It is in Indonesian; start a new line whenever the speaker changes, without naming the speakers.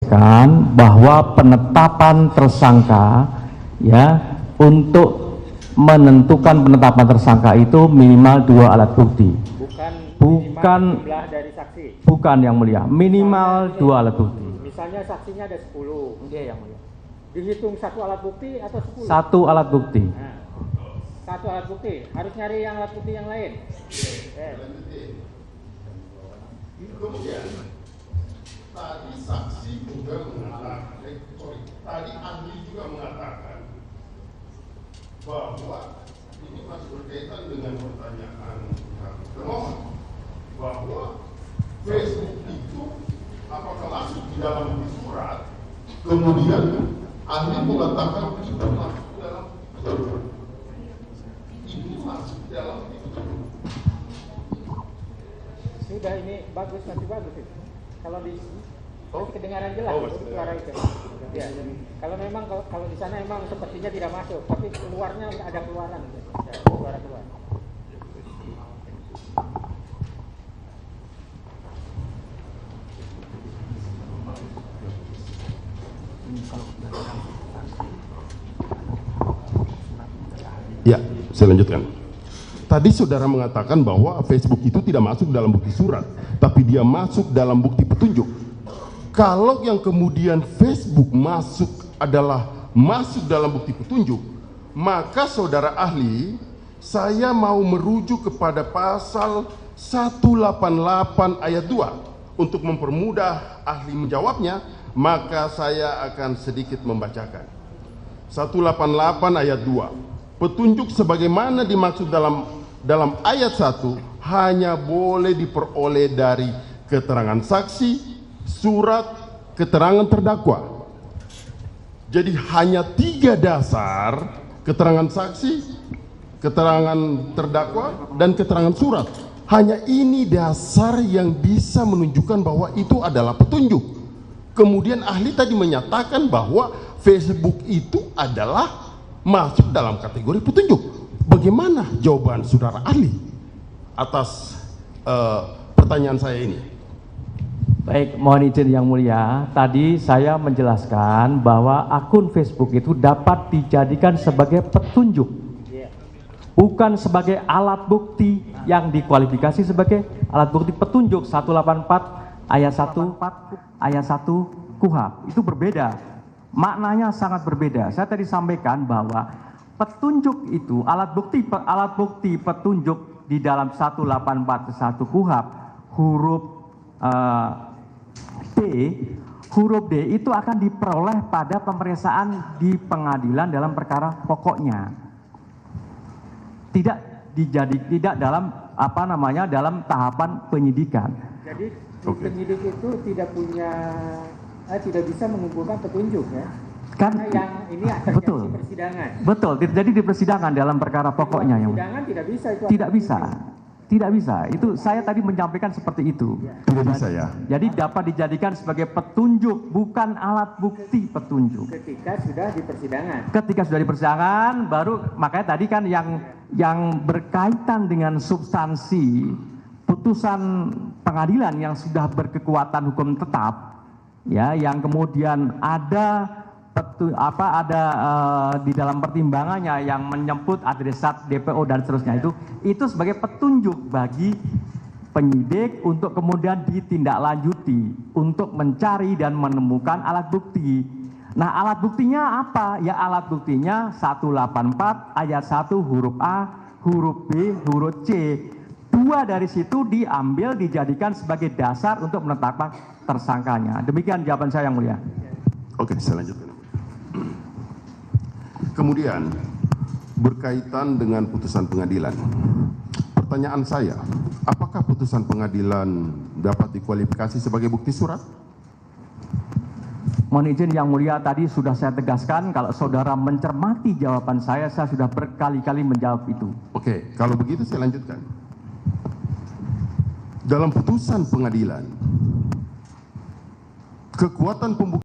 menyampaikan bahwa penetapan tersangka ya untuk menentukan penetapan tersangka itu minimal 2 alat bukti. Bukan
jumlah dari saksi.
Bukan yang mulia, minimal 2 alat bukti.
Misalnya saksinya ada 10.
Iya yang mulia.
Dihitung 1 alat bukti atau 10?
1 alat bukti.
Nah, 1 alat bukti. Harus nyari yang alat bukti yang lain.
Kemudian tadi saksi juga mengatakan, tadi ahli juga mengatakan bahwa ini masih berkaitan dengan pertanyaan termohon bahwa Facebook itu apakah masuk di dalam surat, kemudian ahli mengatakan itu masuk dalam surat. Ini masuk dalam
Sudah, ini bagus, masih bagus itu. Kalau di masih kedengaran jelas suara itu. Ya. Kalau memang kalau di sana memang sepertinya tidak masuk, tapi keluarnya ada keluaran, ya, suara keluar.
Ya, saya lanjutkan. Tadi saudara mengatakan bahwa Facebook itu tidak masuk dalam bukti surat, tapi dia masuk dalam bukti petunjuk. Kalau yang kemudian Facebook masuk adalah masuk dalam bukti petunjuk, maka saudara ahli, saya mau merujuk kepada pasal 188 ayat 2 untuk mempermudah ahli menjawabnya, maka saya akan sedikit membacakan. 188 ayat 2. Petunjuk sebagaimana dimaksud dalam ayat 1 hanya boleh diperoleh dari keterangan saksi, surat, keterangan terdakwa. Jadi hanya 3 dasar, keterangan saksi, keterangan terdakwa, dan keterangan surat. Hanya ini dasar yang bisa menunjukkan bahwa itu adalah petunjuk. Kemudian ahli tadi menyatakan bahwa Facebook itu adalah masuk dalam kategori petunjuk. Bagaimana jawaban saudara ahli atas pertanyaan saya ini?
Baik, mohon izin yang mulia. Tadi saya menjelaskan bahwa akun Facebook itu dapat dijadikan sebagai petunjuk, bukan sebagai alat bukti yang dikualifikasi sebagai alat bukti petunjuk. 184 ayat 1 KUHP itu berbeda. Maknanya sangat berbeda. Saya tadi sampaikan bahwa petunjuk itu alat bukti petunjuk di dalam 184 KUHP huruf D itu akan diperoleh pada pemeriksaan di pengadilan dalam perkara pokoknya. Tidak dalam dalam tahapan penyidikan.
Jadi penyidik itu tidak bisa mengumpulkan petunjuk ya. Karena yang ini akan
betul.
Di persidangan.
Betul, terjadi di persidangan dalam perkara pokoknya yang
persidangan tidak bisa itu.
Tidak bisa. Itu saya tadi menyampaikan seperti itu.
Tidak bisa ya.
Jadi dapat dijadikan sebagai petunjuk, bukan alat bukti petunjuk.
Ketika sudah di persidangan.
Ketika sudah di persidangan, baru makanya tadi kan yang berkaitan dengan substansi putusan pengadilan yang sudah berkekuatan hukum tetap, ya, yang kemudian ada di dalam pertimbangannya yang menyebut adresat DPO dan seterusnya, itu sebagai petunjuk bagi penyidik untuk kemudian ditindaklanjuti untuk mencari dan menemukan alat bukti. Nah, alat buktinya apa? Ya, alat buktinya 184 ayat 1 huruf A, huruf B, huruf C. 2 dari situ diambil dijadikan sebagai dasar untuk menetapkan tersangkanya. Demikian jawaban saya yang mulia.
Oke, saya lanjutkan. Kemudian berkaitan dengan putusan pengadilan. Pertanyaan saya, apakah putusan pengadilan dapat dikualifikasi sebagai bukti surat?
Mohon izin yang mulia, tadi sudah saya tegaskan kalau saudara mencermati jawaban saya sudah berkali-kali menjawab itu.
Oke, kalau begitu saya lanjutkan. Dalam putusan pengadilan, kekuatan pembuktian